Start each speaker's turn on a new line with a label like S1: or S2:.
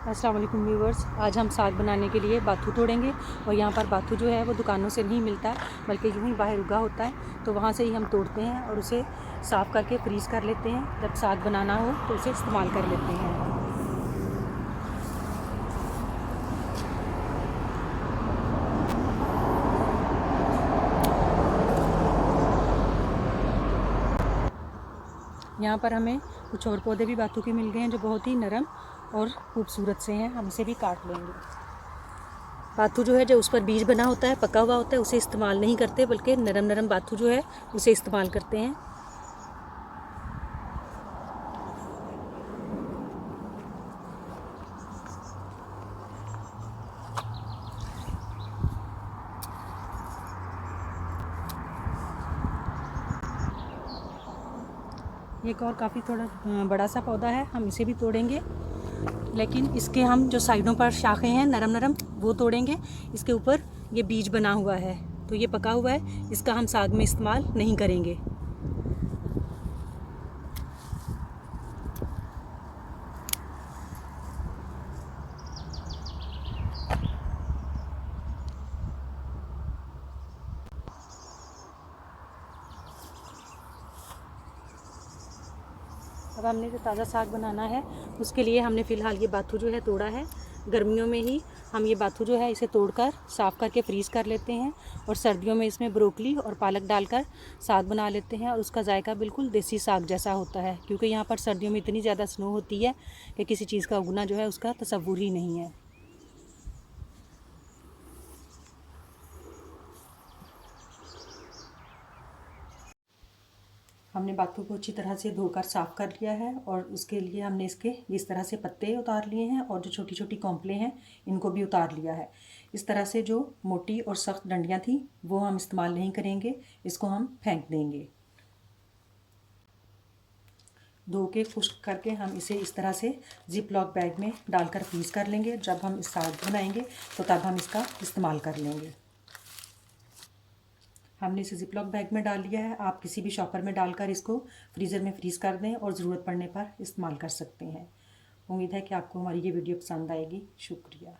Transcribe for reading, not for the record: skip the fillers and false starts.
S1: अस्सलाम वालेकुम व्यूवर्स। आज हम साग बनाने के लिए बाथू तोड़ेंगे और यहाँ पर बाथू जो है वो दुकानों से नहीं मिलता बल्कि यूँ ही बाहर उगा होता है, तो वहाँ से ही हम तोड़ते हैं और उसे साफ़ करके फ्रीज़ कर लेते हैं। जब साग बनाना हो तो उसे इस्तेमाल कर लेते हैं। यहाँ पर हमें कुछ और पौधे भी बाथू के मिल गए हैं जो बहुत ही नरम और खूबसूरत से हैं। हम इसे भी काट लेंगे। बाथू जो है जो उस पर बीज बना होता है, पका हुआ होता है, उसे इस्तेमाल नहीं करते बल्कि नरम नरम बाथू जो है उसे इस्तेमाल करते हैं। एक और काफ़ी थोड़ा बड़ा सा पौधा है, हम इसे भी तोड़ेंगे, लेकिन इसके हम जो साइडों पर शाखें हैं नरम नरम वो तोड़ेंगे। इसके ऊपर ये बीज बना हुआ है तो ये पका हुआ है, इसका हम साग में इस्तेमाल नहीं करेंगे। अब हमने जो ताज़ा साग बनाना है उसके लिए हमने फ़िलहाल ये बाथू जो है तोड़ा है। गर्मियों में ही हम ये बाथू जो है इसे तोड़कर साफ़ करके फ्रीज़ कर लेते हैं और सर्दियों में इसमें ब्रोकली और पालक डालकर साग बना लेते हैं और उसका जायका बिल्कुल देसी साग जैसा होता है, क्योंकि यहाँ पर सर्दियों में इतनी ज़्यादा स्नो होती है कि किसी चीज़ का उगना जो है उसका तसव्वुर ही नहीं है। हमने बाथू को अच्छी तरह से धोकर साफ़ कर लिया है और उसके लिए हमने इसके इस तरह से पत्ते उतार लिए हैं और जो छोटी छोटी कॉम्पलें हैं इनको भी उतार लिया है। इस तरह से जो मोटी और सख्त डंडियाँ थी वो हम इस्तेमाल नहीं करेंगे, इसको हम फेंक देंगे। धो के खुश्क करके हम इसे इस तरह से जिप लॉक बैग में डालकर फ्रीज़ कर लेंगे। जब हम इस साग बनाएंगे तो तब हम इसका इस्तेमाल कर लेंगे। हमने इसे जिप लॉक बैग में डाल लिया है। आप किसी भी शॉपर में डालकर इसको फ्रीज़र में फ्रीज़ कर दें और ज़रूरत पड़ने पर इस्तेमाल कर सकते हैं। उम्मीद है कि आपको हमारी ये वीडियो पसंद आएगी। शुक्रिया।